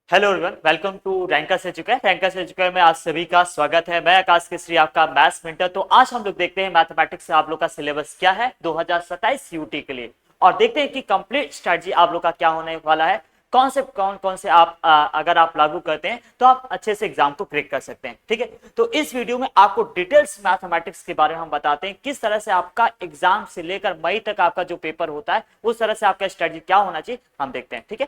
Hello everyone, welcome to Rankers Educator. Rankers Educator में आप सभी का स्वागत है। मैं आकाश केसरी, आपका मैथ्स मेंटर। तो आज हम लोग देखते हैं मैथमेटिक्स से आप लोग का सिलेबस क्या है 2027 यूटी के लिए, और देखते हैं कि कंप्लीट स्ट्रेटजी आप लोग का क्या होने वाला है। कॉन्सेप्ट कौन कौन से आप अगर आप लागू करते हैं तो आप अच्छे से एग्जाम को क्रैक कर सकते हैं। ठीक है, तो इस वीडियो में आपको डिटेल्स मैथमेटिक्स के बारे में हम बताते हैं, किस तरह से आपका एग्जाम से लेकर मई तक आपका जो पेपर होता है उस तरह से आपका स्ट्रेटजी क्या होना चाहिए हम देखते हैं। ठीक है,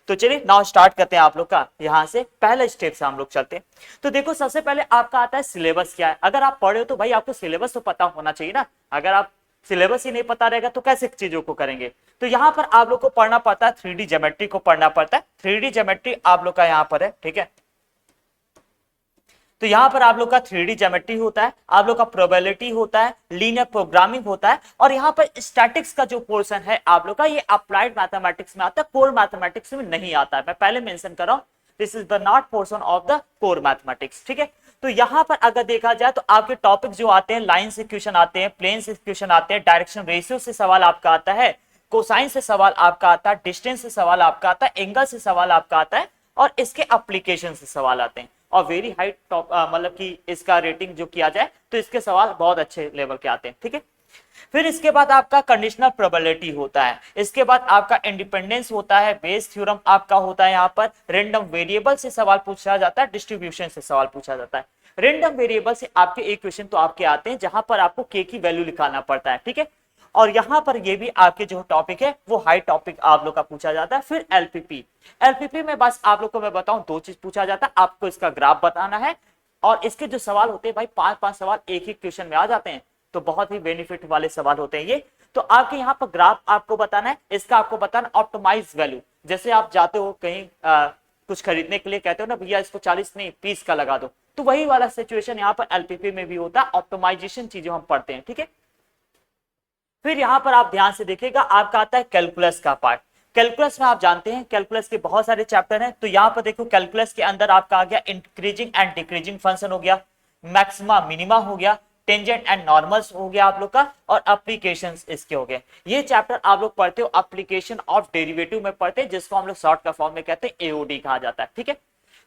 तो चलिए नाउ स्टार्ट करते हैं। आप लोग का यहाँ से पहले स्टेप से हम लोग चलते हैं। तो देखो, सबसे पहले आपका आता है सिलेबस क्या है। अगर आप पढ़े हो तो भाई आपको सिलेबस तो पता होना चाहिए ना। अगर आप सिलेबस ही नहीं पता रहेगा तो कैसे चीजों को करेंगे। तो यहाँ पर आप लोग को पढ़ना पड़ता है 3D ज्योमेट्री को पढ़ना पड़ता है। 3D ज्योमेट्री आप लोग का यहाँ पर है। ठीक है, तो यहां पर आप लोग का 3D ज्योमेट्री होता है, आप लोग का प्रोबेबिलिटी होता है, लीनियर प्रोग्रामिंग होता है, और यहां पर स्टैटिक्स का जो पोर्शन है आप लोग का ये अप्लाइड मैथमेटिक्स में आता है, कोर मैथमेटिक्स में नहीं आता है। मैं पहले मेंशन कर रहा हूं, this is the not portion of the core mathematics. ठीक है, तो यहां पर अगर देखा जाए तो आपके टॉपिक जो आते हैं, लाइन से इक्वेशन आते हैं, प्लेन से इक्वेशन आते हैं, डायरेक्शन रेशियो से सवाल आपका आता है, कोसाइन से सवाल आपका आता है, डिस्टेंस से सवाल आपका आता है, एंगल से सवाल आपका आता है, और इसके एप्लीकेशन से सवाल आते हैं। और वेरी हाई टॉप मतलब कि इसका रेटिंग जो किया जाए तो इसके सवाल बहुत अच्छे लेवल के आते हैं। ठीक है, फिर इसके बाद आपका कंडीशनल प्रोबेबिलिटी होता है, इसके बाद आपका इंडिपेंडेंस होता है, बेस थ्योरम आपका होता है, यहाँ पर रेंडम वेरिएबल से सवाल पूछा जाता है, डिस्ट्रीब्यूशन से सवाल पूछा जाता है। रेंडम वेरिएबल से आपके एक क्वेश्चन तो आपके आते हैं जहां पर आपको के की वैल्यू निकालना पड़ता है। ठीक है, और यहां पर ये भी आपके जो टॉपिक है वो हाई टॉपिक आप लोग का पूछा जाता है। फिर एलपीपी, एलपीपी में बस आप लोग को मैं बताऊं दो चीज पूछा जाता है, आपको इसका ग्राफ बताना है, और इसके जो सवाल होते हैं भाई 5-5 सवाल एक ही क्वेश्चन में आ जाते हैं, तो बहुत ही बेनिफिट वाले सवाल होते हैं ये। तो आपके यहाँ पर ग्राफ आपको बताना है, इसका आपको बताना ऑप्टिमाइज वैल्यू। जैसे आप जाते हो कहीं कुछ खरीदने के लिए, कहते हो ना भैया इसको 40 नहीं 30 का लगा दो, तो वही वाला सिचुएशन यहाँ पर एलपीपी में भी होता है। ऑप्टिमाइजेशन चीजें हम पढ़ते हैं। ठीक है, फिर यहां पर आप ध्यान से देखिएगा, आपका आता है कैलकुलस का पार्ट। कैलकुलस में आप जानते हैं कैलकुलस के बहुत सारे चैप्टर हैं, तो यहां पर देखो कैलकुलस के अंदर आपका आ गया इंक्रीजिंग एंड डिक्रीजिंग फंक्शन हो गया, मैक्सिमा मिनिमा हो गया, टेंजेंट एंड नॉर्मल्स हो गया आप लोग का, और एप्लीकेशंस इसके हो गए। ये चैप्टर आप लोग पढ़ते हो एप्लीकेशन ऑफ डेरिवेटिव में पढ़ते हैं, जिसको हम लोग शॉर्ट का फॉर्म में कहते हैं एओडी कहा जाता है। ठीक है,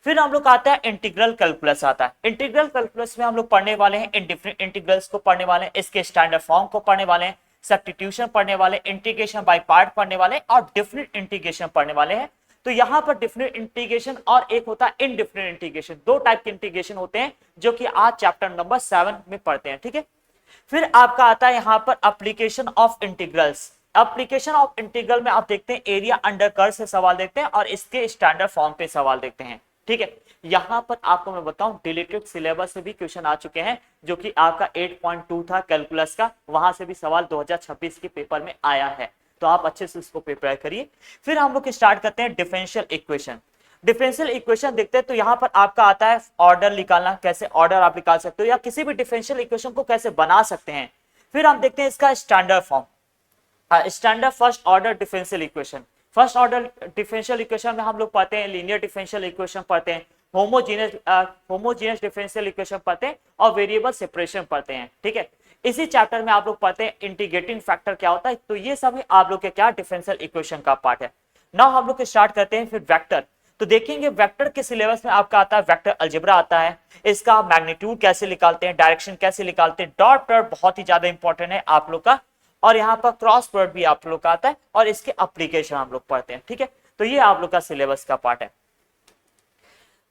फिर हम लोग का आता है इंटीग्रल कैलकुलस आता है। इंटीग्रल कैलकुलस में हम लोग पढ़ने वाले हैं इंडिफरेंट इंटीग्रल्स को पढ़ने वाले हैं, इसके स्टैंडर्ड फॉर्म को पढ़ने वाले हैं, सब्स्टिट्यूशन पढ़ने वाले, इंटीग्रेशन बाय पार्ट पढ़ने वाले, और डिफरेंट इंटीग्रेशन पढ़ने वाले हैं। तो यहां पर डिफरेंट इंटीग्रेशन और एक होता है इनडिफरेंट इंटीग्रेशन, दो टाइप के इंटीग्रेशन होते हैं जो कि आज चैप्टर नंबर 7 में पढ़ते हैं। ठीक है, फिर आपका आता है यहां पर application of integrals. Application of integral में आप देखते हैं एरिया अंडर कर्व से सवाल देखते हैं, और इसके स्टैंडर्ड फॉर्म पे सवाल देखते हैं। ठीक है, यहां पर आपको मैं बताऊं डिलीटेड सिलेबस से भी क्वेश्चन आ चुके हैं, जो कि आपका 8.2 था कैलकुलस का, वहां से भी सवाल 2026 के पेपर में आया है, तो आप अच्छे से इसको प्रिपेयर करिए। फिर हम लोग स्टार्ट करते हैं डिफरेंशियल इक्वेशन। डिफरेंशियल इक्वेशन देखते हैं, तो यहां पर आपका आता है ऑर्डर निकालना, कैसे ऑर्डर आप निकाल सकते हो या किसी भी डिफरेंशियल इक्वेशन को कैसे बना सकते हैं। फिर हम देखते हैं इसका standard form, standard first order differential equation. First order differential equation में हम लोग पढ़ते हैं लीनियर डिफरेंशियल इक्वेशन पढ़ते हैं, होमोजेनियस डिफरेंशियल इक्वेशन पढ़ते हैं, और वेरिएबल सेपरेशन पढ़ते हैं। ठीक है, इसी चैप्टर में आप लोग पढ़ते हैं इंटीग्रेटिंग फैक्टर क्या होता है। तो ये सभी आप लोग के क्या डिफरेंशियल इक्वेशन का पार्ट है। नाउ हम लोग स्टार्ट करते हैं फिर वेक्टर। तो देखेंगे वेक्टर के सिलेबस में आपका आता है वेक्टर अलजेब्रा आता है, इसका मैग्नीट्यूड कैसे निकालते हैं, डायरेक्शन कैसे निकालते हैं, डॉट प्रोडक्ट बहुत ही ज्यादा इंपॉर्टेंट है आप लोग का, और यहाँ पर क्रॉस प्रोडक्ट भी आप लोग का आता है, और इसके एप्लीकेशन हम लोग पढ़ते हैं। ठीक है, तो ये आप लोग का सिलेबस का पार्ट है।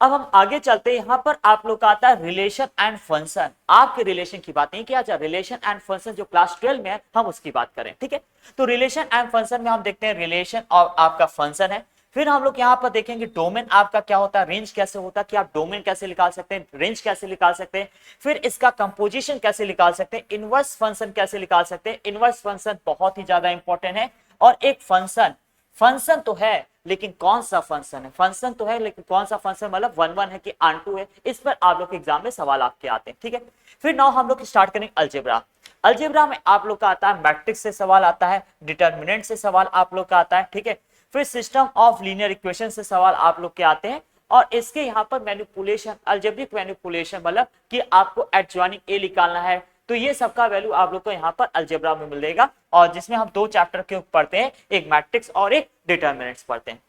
अब हम आगे चलते हैं, यहां पर आप लोग का आता है रिलेशन एंड फंक्शन। आपके रिलेशन की बात नहीं किया जाए, रिलेशन एंड फंक्शन जो क्लास 12 में है हम उसकी बात करें। ठीक है, तो रिलेशन एंड फंक्शन में हम देखते हैं रिलेशन और आपका फंक्शन है। फिर हम लोग यहाँ पर देखेंगे डोमेन आपका क्या होता है, रेंज कैसे होता है, कि आप डोमेन कैसे निकाल सकते हैं, रेंज कैसे निकाल सकते हैं, फिर इसका कंपोजिशन कैसे निकाल सकते हैं, इनवर्स फंक्शन कैसे निकाल सकते हैं। इनवर्स फंक्शन बहुत ही ज्यादा इंपॉर्टेंट है, और एक फंक्शन, फंक्शन तो है लेकिन कौन सा फंक्शन है, फंक्शन तो है लेकिन कौन सा फंक्शन, मतलब 1 1 है कि आंटू है, इस पर आप लोग के एग्जाम में सवाल आपके आते हैं। ठीक है, फिर नाउ हम लोग स्टार्ट करेंगे अलजेब्रा। अलजेब्रा में आप लोग का आता है मैट्रिक्स से सवाल आता है, डिटर्मिनेंट से सवाल आप लोग का आता है। ठीक है, फिर सिस्टम ऑफ लीनियर इक्वेशन से सवाल आप लोग के आते हैं, और इसके यहाँ पर मैनिपुलेशन, अलजेब्रिक मैनिपुलेशन, मतलब कि आपको एडजॉइनिंग ए निकालना है, तो ये सबका वैल्यू आप लोग को यहाँ पर अलजेब्रा में मिलेगा, और जिसमें हम दो चैप्टर के पढ़ते हैं, एक मैट्रिक्स और एक डिटर्मिनेंट्स पढ़ते हैं।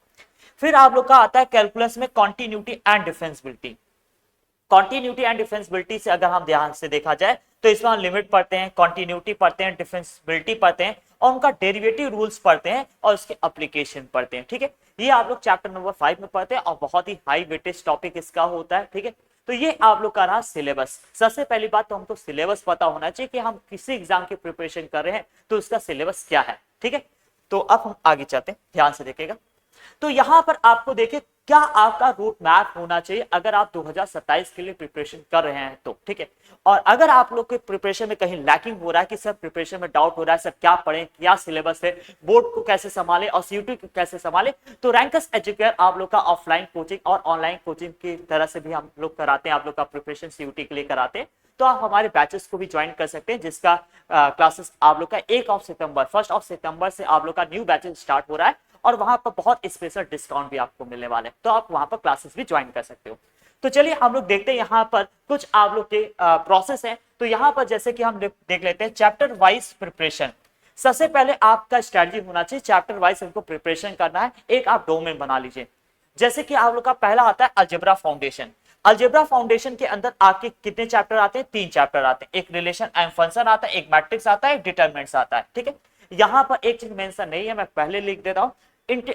फिर आप लोग का आता है कैलकुलस में continuity and differentiability. Continuity and differentiability से अगर हम ध्यान से देखा जाए तो इसमें हम लिमिट पढ़ते हैं, कॉन्टिन्यूटी पढ़ते हैं, डिफरेंशियबिलिटी पढ़ते हैं और उनका डेरिवेटिव रूल्स पढ़ते हैं और उसके एप्लीकेशन पढ़ते हैं। ठीक है, ये आप लोग चैप्टर नंबर 5 में पढ़ते हैं और बहुत ही हाई वेटेज टॉपिक इसका होता है। ठीक है, तो ये आप लोग का रहा सिलेबस। सबसे पहली बात तो हमको सिलेबस पता होना चाहिए कि हम किसी एग्जाम की प्रिपरेशन कर रहे हैं तो उसका सिलेबस क्या है। ठीक है, तो अब हम आगे चलते हैं, ध्यान से देखिएगा। तो यहां पर आपको देखिए क्या आपका रूट मैप होना चाहिए अगर आप 2027 के लिए प्रिपरेशन कर रहे हैं तो। ठीक है, और अगर आप लोग के प्रिपरेशन में कहीं लैकिंग हो रहा है कि सर प्रिपरेशन में डाउट हो रहा है, सर क्या पढ़ें, क्या सिलेबस है, बोर्ड को कैसे संभाले और सीयूटी को कैसे संभाले, तो रैंकस एजुकेयर आप लोग का ऑफलाइन कोचिंग और ऑनलाइन कोचिंग की तरह से भी हम लोग कराते हैं, आप लोग का प्रिपरेशन सीयूटी के लिए कराते हैं। तो आप हमारे बैचेस को भी ज्वाइन कर सकते हैं, जिसका क्लासेस आप लोग का 1 सितंबर से आप लोग का न्यू बैचेस स्टार्ट हो रहा है और वहां पर बहुत स्पेशल डिस्काउंट भी आपको मिलने वाले हैं, तो आप वहां पर क्लासेस भी ज्वाइन कर सकते हो। तो चलिए हम लोग देखते हैं यहाँ पर कुछ आप लोग के प्रोसेस है। तो यहाँ पर जैसे कि हम देख लेते हैं चैप्टर वाइज प्रिपरेशन। सबसे पहले आपका स्ट्रेटजी होना चाहिए, चैप्टर वाइज हमको प्रिपरेशन करना है। एक आप डोमेन बना लीजिए, जैसे कि आप लोग का पहला आता है अलजेब्रा फाउंडेशन। अलजेब्रा फाउंडेशन के अंदर आपके कितने चैप्टर आते हैं? 3 चैप्टर आते हैं। एक रिलेशन एंड फंक्शन आता है, एक मैट्रिक्स आता है, एक डिटरमिनेंट्स आता है। ठीक है, यहाँ पर एक चीज मेंशन नहीं है, मैं पहले लिख देता हूँ।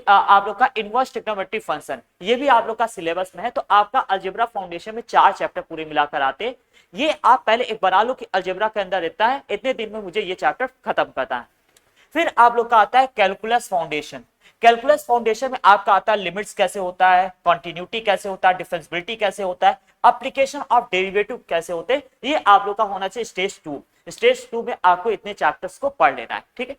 आप लोग का इनवर्स ट्रिग्नोमेट्री फंक्शन, ये भी आप लोग का सिलेबस में है। तो आपका अलजेब्रा फाउंडेशन में 4 चैप्टर पूरे मिलाकर आते हैं। ये आप पहले एक बना लो कि अलजेब्रा के अंदर रहता है, इतने दिन में मुझे ये चैप्टर खत्म करता है। फिर आप लोग का आता है कैलकुलस फाउंडेशन। कैलकुलस फाउंडेशन में आपका आता है लिमिट्स कैसे होता है, कॉन्टिन्यूटी कैसे होता है, डिफरेंशियबिलिटी कैसे होता है, एप्लीकेशन ऑफ डेरिवेटिव कैसे होते हैं। ये आप लोग का होना चाहिए स्टेज 2। स्टेज 2 में आपको इतने चैप्टर्स को पढ़ लेना है। ठीक है,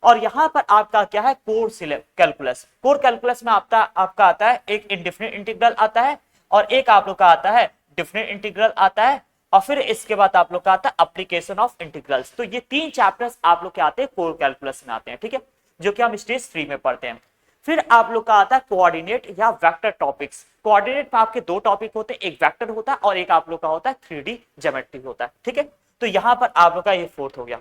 और यहां पर आपका क्या है, कोर कैलकुलस। कोर कैलकुलस में आपका आता है एक इंडेफिनिट इंटीग्रल आता है और एक आप लोग का आता है डिफिनिट इंटीग्रल आता है और फिर इसके बाद आप लोग का आता है एप्लीकेशन ऑफ इंटीग्रल्स। तो ये 3 चैप्टर्स आप लोग के आते हैं, कोर कैलकुलस में आते हैं। ठीक है, जो कि हम स्टेज 3 में पढ़ते हैं। फिर आप लोग का आता है कोऑर्डिनेट या वेक्टर टॉपिक्स। कोऑर्डिनेट में आपके 2 टॉपिक होते हैं, एक वेक्टर होता है और एक आप लोग का होता है 3D ज्योमेट्री होता है। ठीक है, तो यहां पर आप लोग का ये 4th हो गया।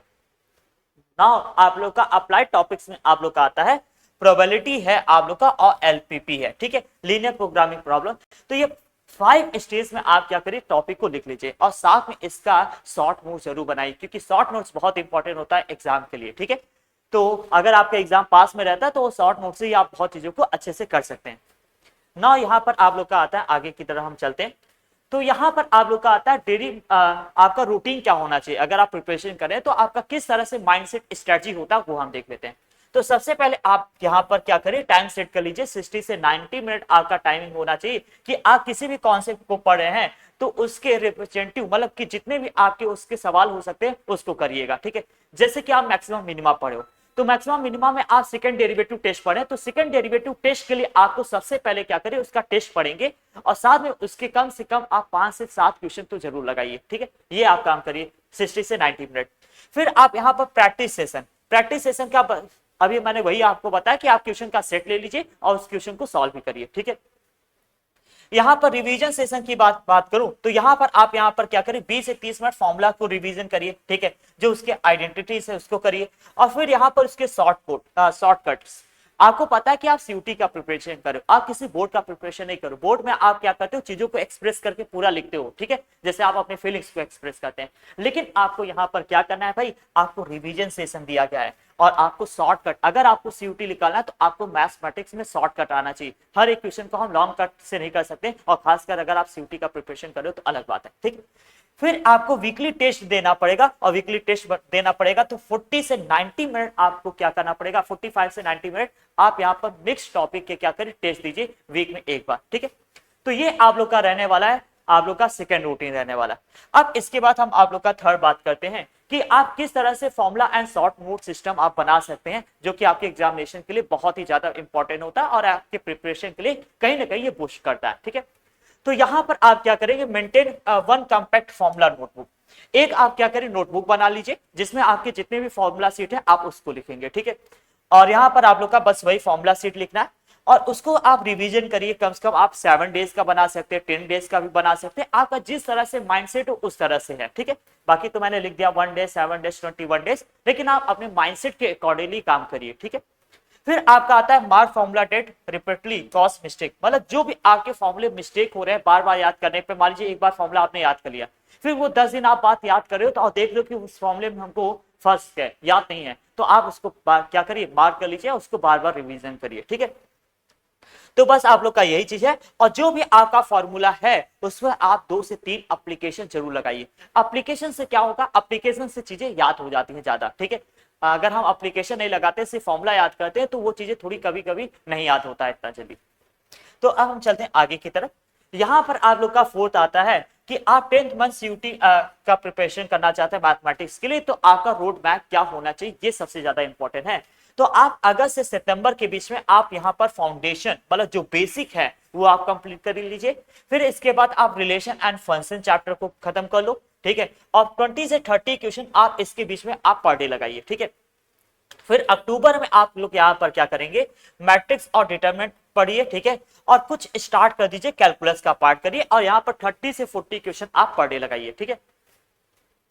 नाउ आप लोग का अप्लाइड टॉपिक्स में आप लोग का आता है प्रोबेबिलिटी है आप लोग का और एलपीपी है। ठीक है, लीनियर प्रोग्रामिंग प्रॉब्लम। तो ये 5 स्टेज में आप क्या करिए, टॉपिक को लिख लीजिए और साथ में इसका शॉर्ट नोट जरूर बनाइए, क्योंकि शॉर्ट नोट्स बहुत इंपॉर्टेंट होता है एग्जाम के लिए। ठीक है, तो अगर आपका एग्जाम पास में रहता है तो शॉर्ट नोट से ही आप बहुत चीजों को अच्छे से कर सकते हैं। ना यहाँ पर आप लोग का आता है, आगे की तरह हम चलते हैं। तो यहाँ पर आप लोग का आता है डेली आपका रूटीन क्या होना चाहिए अगर आप प्रिपरेशन करें, तो आपका किस तरह से माइंडसेट स्ट्रेटजी होता है वो हम देख लेते हैं। तो सबसे पहले आप यहाँ पर क्या करिए, टाइम सेट कर लीजिए। 60 से 90 मिनट आपका टाइमिंग होना चाहिए कि आप किसी भी कॉन्सेप्ट को पढ़ रहे हैं तो उसके रिप्रेजेंटेटिव, मतलब कि जितने भी आपके उसके सवाल हो सकते हैं उसको करिएगा। ठीक है, जैसे कि आप मैक्सिमम मिनिमम पढ़े हो तो मैक्सिमम मिनिमम में आप सेकंड डेरिवेटिव टेस्ट पढ़े, तो सेकंड डेरिवेटिव टेस्ट के लिए आपको सबसे पहले क्या करें, उसका टेस्ट पढ़ेंगे और साथ में उसके कम से कम आप 5 से 7 क्वेश्चन तो जरूर लगाइए। ठीक है, ये आप काम करिए 60 से 90 मिनट। फिर आप यहाँ पर प्रैक्टिस सेशन का अभी मैंने वही आपको बताया कि आप क्वेश्चन का सेट ले लीजिए और उस क्वेश्चन को सॉल्व भी करिए। ठीक है, यहाँ पर रिवीजन सेशन की बात करूं तो यहाँ पर आप यहाँ पर क्या करें, 20 से 30 मिनट फॉर्मूला को रिवीजन करिए। ठीक है, जो उसके आइडेंटिटी है उसको करिए और फिर यहाँ पर उसके शॉर्टकट्स। आपको पता है कि आप सीयूटी का प्रिपरेशन करो, आप किसी बोर्ड का प्रिपरेशन नहीं करो। बोर्ड में आप क्या करते हो, चीजों को एक्सप्रेस करके पूरा लिखते हो। ठीक है, जैसे आप अपने फीलिंग्स को एक्सप्रेस करते हैं, लेकिन आपको यहाँ पर क्या करना है भाई, आपको रिवीजन सेशन दिया गया है और आपको शॉर्टकट, अगर आपको सीयूटी निकालना है तो आपको मैथमेटिक्स में शॉर्टकट आना चाहिए। हर एक क्वेश्चन को हम लॉन्ग कट से नहीं कर सकते और खासकर अगर आप सीयूटी का प्रिपरेशन कर रहे हो तो अलग बात है। ठीक, फिर आपको वीकली टेस्ट देना पड़ेगा और वीकली टेस्ट देना पड़ेगा तो 40 से 90 मिनट आपको क्या करना पड़ेगा, 45 से 90 मिनट आप यहाँ पर मिक्स टॉपिक के क्या करें, टेस्ट दीजिए वीक में एक बार। ठीक है, तो ये आप लोग का रहने वाला है, आप लोग का सेकेंड रूटीन रहने वाला है। अब इसके बाद हम आप लोग का थर्ड बात करते हैं कि आप किस तरह से formula and short note system आप बना सकते हैं, जो कि आपके एग्जामिनेशन के लिए बहुत ही ज्यादा इंपॉर्टेंट होता है और आपके प्रिपरेशन के लिए कहीं ना कहीं ये बूस्ट करता है। ठीक है, तो यहां पर आप क्या करेंगे, मेंटेन 1 कॉम्पैक्ट फॉर्मूला नोटबुक। एक आप क्या करें, नोटबुक बना लीजिए जिसमें आपके जितने भी फॉर्मूला सीट है आप उसको लिखेंगे। ठीक है, और यहां पर आप लोग का बस वही फॉर्मूला सीट लिखना है और उसको आप रिवीजन करिए। कम से कम आप 7 डेज का बना सकते हैं, 10 डेज का भी बना सकते हैं, आपका जिस तरह से माइंडसेट हो उस तरह से है। ठीक है, बाकी तो मैंने लिख दिया 1 डे, 7 डेज, 21 डेज, लेकिन आप अपने माइंडसेट के अकॉर्डिंगली काम करिए। ठीक है, फिर आपका आता है mark formula that repeatedly cause mistake, मतलब जो भी आपके फॉर्मूले मिस्टेक हो रहे हैं बार बार याद करने पे, मान लीजिए एक बार फॉर्मूला आपने याद कर लिया, फिर वो 10 दिन आप बात याद कर रहे हो तो देख लो कि उस फॉर्मूले में हमको फंस गए, याद नहीं है, तो आप उसको क्या करिए, मार्क कर लीजिए, उसको बार बार रिवीजन करिए, ठीक है। तो बस आप लोग का यही चीज है, और जो भी आपका फॉर्मूला है उसमें आप 2 से 3 एप्लीकेशन जरूर लगाइए। एप्लीकेशन से क्या होगा, एप्लीकेशन से चीजें याद हो जाती हैं ज्यादा, ठीक है। अगर हम एप्लीकेशन नहीं लगाते, सिर्फ फॉर्मूला याद करते हैं, तो वो चीजें थोड़ी कभी कभी नहीं याद होता है इतना जल्दी। तो अब हम चलते हैं आगे की तरफ। यहां पर आप लोग का फोर्थ आता है कि आप 10th मंथ सीयूटी का प्रिपरेशन करना चाहते हैं मैथमेटिक्स के लिए, तो आपका रोड मैप क्या होना चाहिए, ये सबसे ज्यादा इंपॉर्टेंट है। तो आप अगस्त से सितंबर के बीच में आप यहां पर फाउंडेशन मतलब जो बेसिक है वो आप कंप्लीट कर लीजिए। फिर इसके बाद आप रिलेशन एंड फंक्शन चैप्टर को खत्म कर लो, ठीक है। और 20 से 30 क्वेश्चन आप इसके बीच में आप पर डे लगाइए, ठीक है। फिर अक्टूबर में आप लोग यहां पर क्या करेंगे, मैट्रिक्स और डिटरमिनेंट पढ़िए, ठीक है। और कुछ स्टार्ट कर दीजिए, कैलकुलस का पार्ट करिए, और यहां पर 30 से 40 क्वेश्चन आप पर डे लगाइए, ठीक है।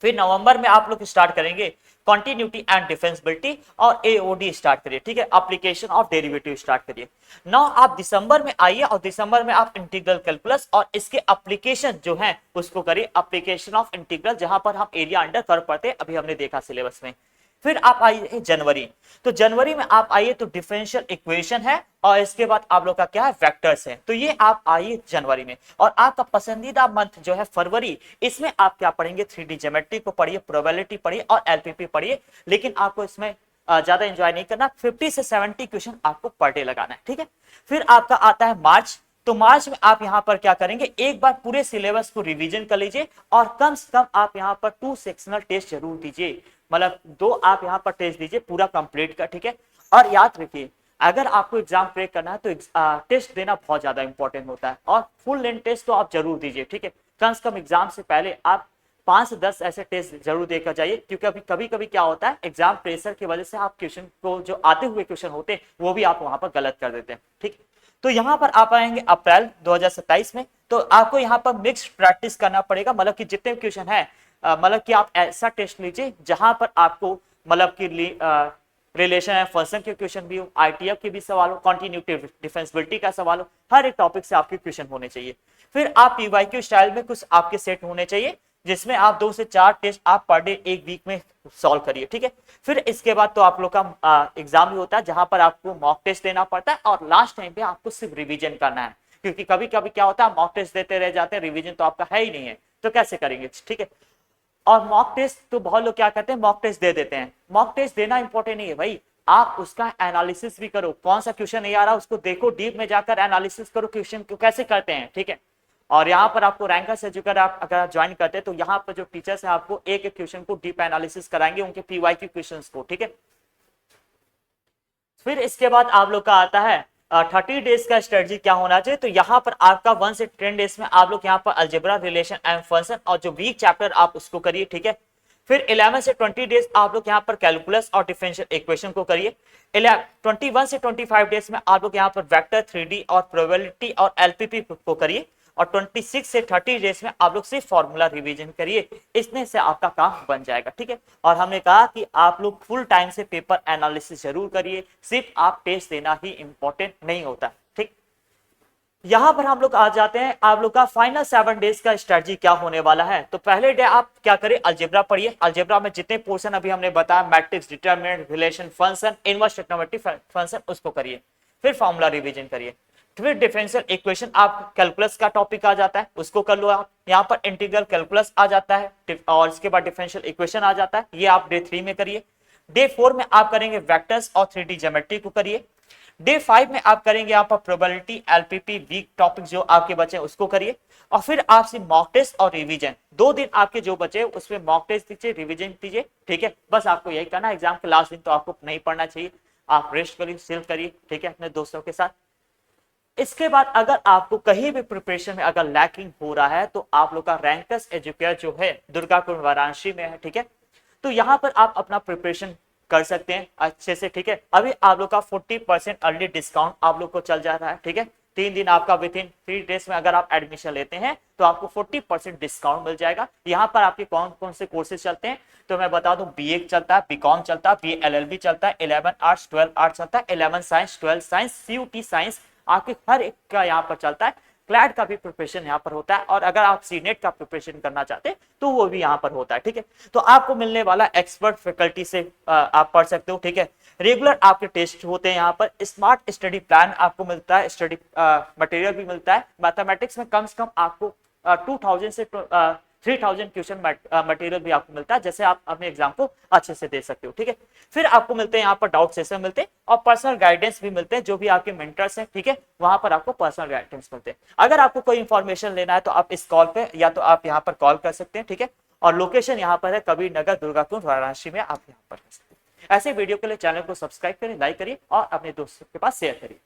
फिर नवंबर में आप लोग स्टार्ट करेंगे कॉन्टिन्यूटी एंड डिफेंसिबिलिटी और एओडी स्टार्ट करिए, ठीक है। एप्लीकेशन ऑफ डेरिवेटिव स्टार्ट करिए। नौ आप दिसंबर में आइए और दिसंबर में आप इंटीग्रल कैलकुलस और इसके एप्लीकेशन जो है उसको करिए, एप्लीकेशन ऑफ इंटीग्रल, जहां पर हम एरिया अंडर कर पढ़ते हैं, अभी हमने देखा सिलेबस में। फिर आप आइए जनवरी, तो जनवरी में आप आइए तो डिफरेंशियल इक्वेशन है और इसके बाद आप लोग का क्या है, वेक्टर्स है, तो ये आप आइए जनवरी में। और आपका पसंदीदा मंथ जो है फरवरी, इसमें आप क्या पढ़ेंगे, 3D ज्योमेट्री को पढ़िए, प्रोबेबिलिटी पढ़िए और एलपीपी पढ़िए, लेकिन आपको इसमें ज्यादा एंजॉय नहीं करना, 50 से 70 क्वेश्चन आपको पर डे लगाना है, ठीक है। फिर आपका आता है मार्च, तो मार्च में आप यहां पर क्या करेंगे, एक बार पूरे सिलेबस को रिवीजन कर लीजिए और कम से कम आप यहां पर 2 सेक्शनल टेस्ट जरूर दीजिए, मतलब 2 आप यहां पर टेस्ट दीजिए पूरा कंप्लीट का, ठीक है। और याद रखिए अगर आपको एग्जाम क्रैक करना है तो टेस्ट देना बहुत ज्यादा इंपॉर्टेंट होता है, और फुल लेंथ टेस्ट तो आप जरूर दीजिए, ठीक है। कम से कम एग्जाम से पहले आप 5 से 10 ऐसे टेस्ट जरूर देकर जाइए, क्योंकि अभी कभी कभी क्या होता है, एग्जाम प्रेशर की वजह से आप क्वेश्चन को, जो आते हुए क्वेश्चन होते हैं वो भी आप वहां पर गलत कर देते हैं, ठीक। तो यहां पर आप आएंगे अप्रैल 2027 में, तो आपको यहां पर मिक्स प्रैक्टिस करना पड़ेगा, मतलब कि जितने क्वेश्चन है, मतलब कि आप ऐसा टेस्ट लीजिए जहां पर आपको मतलब कि रिलेशन है, फंक्शन के क्वेश्चन भी हो, आईटीएफ के भी सवाल हो, कॉन्टिन्यूटी डिफेंसिबिलिटी का सवाल हो, हर एक टॉपिक से आपके क्वेश्चन होने चाहिए। फिर आप पीवाईक्यू स्टाइल में कुछ आपके सेट होने चाहिए, जिसमें आप 2 से 4 टेस्ट आप पर डे एक वीक में सॉल्व करिए, ठीक है। फिर इसके बाद तो आप लोग का एग्जाम भी होता है जहां पर आपको मॉक टेस्ट देना पड़ता है, और लास्ट टाइम पे आपको सिर्फ रिवीजन करना है, क्योंकि कभी कभी क्या होता है मॉक टेस्ट देते रह जाते हैं, रिवीजन तो आपका है ही नहीं है, तो कैसे करेंगे, ठीक है। और मॉक टेस्ट तो बहुत लोग क्या करते हैं, मॉक टेस्ट दे देते हैं, मॉक टेस्ट देना इंपॉर्टेंट नहीं है भाई, आप उसका एनालिसिस भी करो, कौन सा क्वेश्चन नहीं आ रहा उसको देखो, डीप में जाकर एनालिसिस करो क्वेश्चन को कैसे करते हैं, ठीक है। और यहाँ पर आपको रैंकर्स एजुकेटर आप अगर ज्वाइन करते हैं तो यहाँ पर जो टीचर्स हैं आपको एक एक क्वेश्चन को डीप एनालिसिस कराएंगे, उनके पीवाईक्यू क्वेश्चंस को, ठीक है। फिर इसके बाद आप लोग का आता है 30 डेज का स्ट्रेटजी क्या होना चाहिए, तो यहाँ पर आपका 1 से 10 डेज में आप लोग यहाँ पर अलजेब्रा, रिलेशन एंड फंक्शन और जो वीक चैप्टर आप उसको करिए, ठीक है। फिर 11 से 20 डेज आप लोग यहाँ पर कैलकुलस और डिफरेंशियल इक्वेशन को करिए। 21 से 25 डेज में आप लोग यहाँ पर वेक्टर, 3D और प्रोबेबिलिटी और एलपीपी को करिए। और 26 से 30 डेज में आप लोग सिर्फ फॉर्मूला रिवीजन करिए, इसमें से आपका काम बन जाएगा, ठीक है। और हमने कहा कि आप लोग फुल टाइम से पेपर एनालिसिस जरूर करिए, सिर्फ आप टेस्ट देना ही इंपॉर्टेंट नहीं होता, ठीक। यहां पर हम लोग आ जाते हैं, आप लोग का फाइनल 7 डेज का स्ट्रेटजी क्या होने वाला है। तो पहले डे आप क्या करें, अलजेब्रा पढ़िए, अलजेब्रा में जितने पोर्शन अभी हमने बताया, matrix, determinant, relation, function, inverse trigonometry function, उसको करिए। फिर फॉर्मूला रिवीजन करिए। फिर डिफरेंशियल इक्वेशन, आप कैलकुलस का टॉपिक आ जाता है, उसको कर लो आप। यहाँ पर इंटीग्रल कैलकुलस आ जाता है और इसके बाद डिफरेंशियल इक्वेशन आ जाता है, ये आप डे 3 में करिए। डे 4 में आप करेंगे वेक्टर्स और 3D ज्योमेट्री को करिए। डे 5 में आप करेंगे यहाँ पर प्रोबेबिलिटी, एलपीपी, वीक टॉपिक जो आपके बचे उसको करिए। और फिर आपसे मॉक टेस्ट और रिवीजन, 2 दिन आपके जो बचे उसमें मॉक टेस्ट दीजिए, रिवीजन दीजिए, ठीक है। बस आपको यही करना, एग्जाम के लास्ट दिन तो आपको नहीं पढ़ना चाहिए, आप रेस्ट करिए, चिल करिए, ठीक है, अपने दोस्तों के साथ। इसके बाद अगर आपको कहीं भी प्रिपरेशन में अगर लैकिंग हो रहा है तो आप लोग का रैंकर्स एजुकेटर जो है दुर्गापुर वाराणसी में है, ठीक है। तो यहाँ पर आप अपना प्रिपरेशन कर सकते हैं अच्छे से, ठीक है। अभी आप लोग का 40% अर्ली डिस्काउंट आप लोग को चल जा रहा है, ठीक है। 3 दिन आपका विद इन 3 डेज में अगर आप एडमिशन लेते हैं तो आपको 40% डिस्काउंट मिल जाएगा। यहाँ पर आपके कौन कौन से कोर्सेज चलते हैं तो मैं बता दूं, बीए चलता है, बीकॉम चलता है, बीए एलएलबी चलता है, 11 आर्ट्स 12 आर्ट्स चलता है, 11 साइंस 12 साइंस, सीयूटी साइंस, आपके हर एक का यहाँ पर चलता है। क्लैट का भी प्रिपरेशन यहाँ पर होता है, और अगर आप सीनेट का प्रिपरेशन करना चाहते हैं तो वो भी यहाँ पर होता है। ठीक है, तो आपको मिलने वाला एक्सपर्ट फैकल्टी से आप पढ़ सकते हो। ठीक है, रेगुलर आपके टेस्ट होते हैं, यहाँ पर स्मार्ट स्टडी प्लान आपको मिलता है, स्टडी मटेरियल भी मिलता है। मैथमेटिक्स में कम से कम आपको 2000 से 3000 क्वेश्चन मटेरियल भी आपको मिलता है, जैसे आप अपने एग्जाम को अच्छे से दे सकते हो। ठीक है, फिर आपको मिलते हैं यहाँ पर डाउट सेशन मिलते हैं, और पर्सनल गाइडेंस भी मिलते हैं, जो भी आपके मेंटर्स हैं। ठीक है, वहां पर आपको पर्सनल गाइडेंस मिलते हैं। अगर आपको कोई इंफॉर्मेशन लेना है तो आप इस कॉल पे या तो आप यहाँ पर कॉल कर सकते हैं। ठीक है, और लोकेशन यहाँ पर है कबीर नगर, दुर्गाकुंड, वाराणसी में, आप यहाँ पर कर सकते हैं। ऐसे वीडियो के लिए चैनल को सब्सक्राइब करें, लाइक करिए और अपने दोस्तों के पास शेयर करिए।